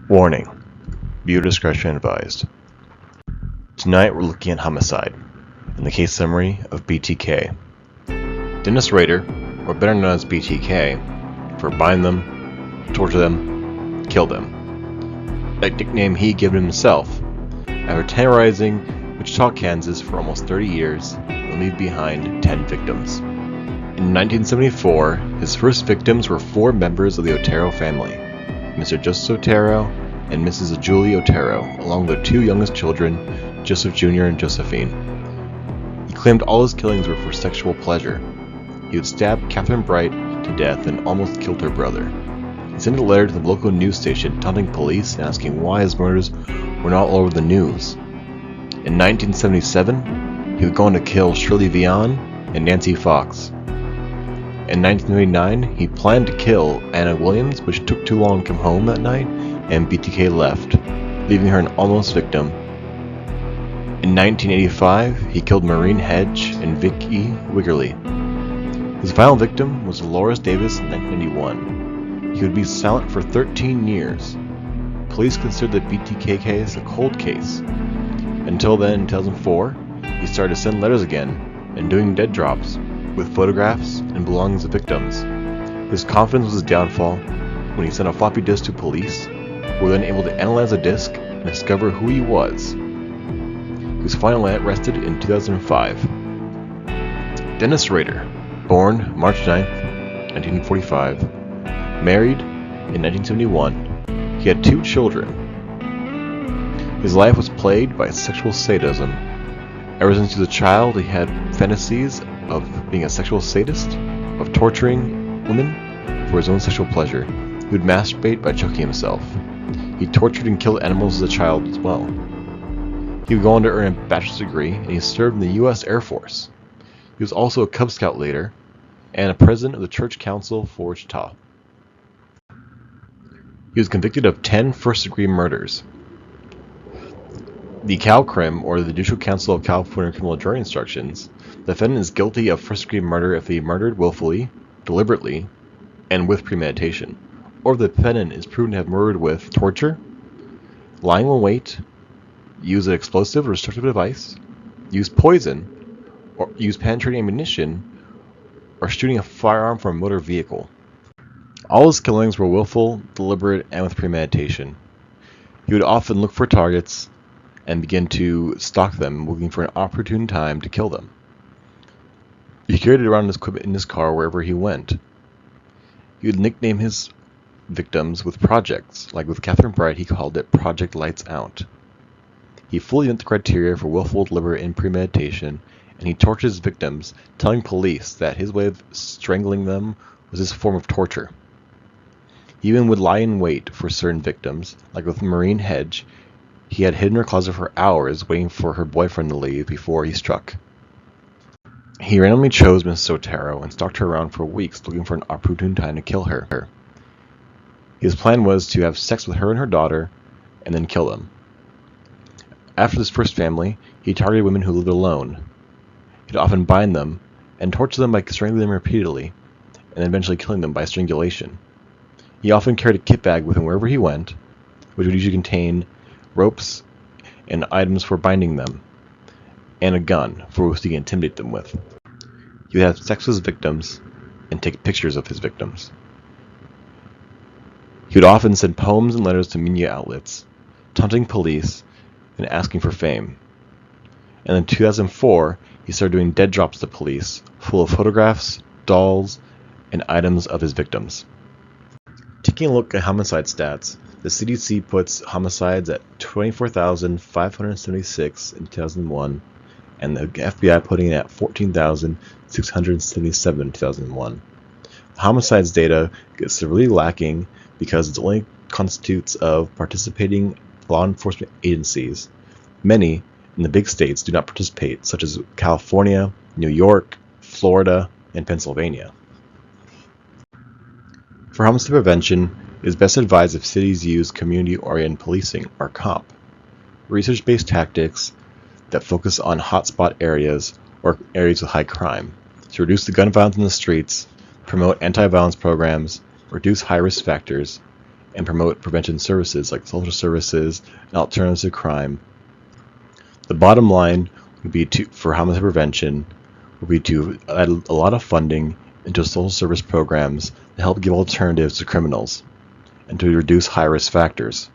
Warning: viewer discretion advised. Tonight we're looking at homicide, and the case summary of BTK. Dennis Rader, or better known as BTK, for bind them, torture them, kill them. A nickname he gave himself, after terrorizing Wichita, Kansas for almost 30 years and leave behind 10 victims. In 1974, his first victims were 4 members of the Otero family, Mr. Joseph Otero and Mrs. Julie Otero, along with their 2 youngest children, Joseph Jr. and Josephine. He claimed all his killings were for sexual pleasure. He would stab Catherine Bright to death and almost killed her brother. He sent a letter to the local news station taunting police and asking why his murders were not all over the news. In 1977, he would go on to kill Shirley Vian and Nancy Fox. In 1999, he planned to kill Anna Williams, but she took too long to come home that night, and BTK left, leaving her an almost victim. In 1985, he killed Maureen Hedge and Vicky Wiggerly. His final victim was Dolores Davis in 1991. He would be silent for 13 years. Police considered the BTK case a cold case. Until then, in 2004, he started to send letters again and doing dead drops with photographs and belongings of victims. His confidence was his downfall when he sent a floppy disk to police, who were then able to analyze the disk and discover who he was. He was finally arrested in 2005. Dennis Rader, born March 9, 1945, married in 1971. He had 2 children. His life was plagued by sexual sadism. Ever since he was a child, he had fantasies of being a sexual sadist, of torturing women for his own sexual pleasure. He would masturbate by choking himself. He tortured and killed animals as a child as well. He would go on to earn a bachelor's degree, and he served in the U.S. Air Force. He was also a Cub Scout leader and a president of the Church Council for Wichita. He was convicted of 10 first-degree murders. The CalCrim, or the Judicial Council of California Criminal Jury Instructions, the defendant is guilty of first-degree murder if he murdered willfully, deliberately, and with premeditation, or if the defendant is proven to have murdered with torture, lying in wait, use an explosive or destructive device, use poison, or use penetrating ammunition, or shooting a firearm from a motor vehicle. All his killings were willful, deliberate, and with premeditation. He would often look for targets and begin to stalk them, looking for an opportune time to kill them. He carried it around his equipment in his car wherever he went. He would nickname his victims with projects, like with Catherine Bright he called it Project Lights Out. He fully met the criteria for willful, deliberate, and premeditation, and he tortured his victims, telling police that his way of strangling them was his form of torture. He even would lie in wait for certain victims, like with Maureen Hedge. He had hidden her closet for hours, waiting for her boyfriend to leave before he struck. He randomly chose Mrs. Otero and stalked her around for weeks, looking for an opportune time to kill her. His plan was to have sex with her and her daughter, and then kill them. After this first family, he targeted women who lived alone. He'd often bind them and torture them by strangling them repeatedly, and then eventually killing them by strangulation. He often carried a kit bag with him wherever he went, which would usually contain ropes and items for binding them, and a gun for which he could intimidate them with. He would have sex with his victims and take pictures of his victims. He would often send poems and letters to media outlets, taunting police and asking for fame. And in 2004, he started doing dead drops to police, full of photographs, dolls, and items of his victims. Taking a look at homicide stats, the CDC puts homicides at 24,576 in 2001, and the FBI putting it at 14,677 in 2001. The homicides data is severely lacking because it only constitutes of participating law enforcement agencies. Many in the big states do not participate, such as California, New York, Florida, and Pennsylvania. For homicide prevention, it is best advised if cities use community-oriented policing, or COMP, research-based tactics that focus on hotspot areas or areas with high crime, to reduce the gun violence in the streets, promote anti-violence programs, reduce high-risk factors, and promote prevention services like social services and alternatives to crime. The bottom line would be for homicide prevention would be to add a lot of funding into social service programs to help give alternatives to criminals and to reduce high-risk factors.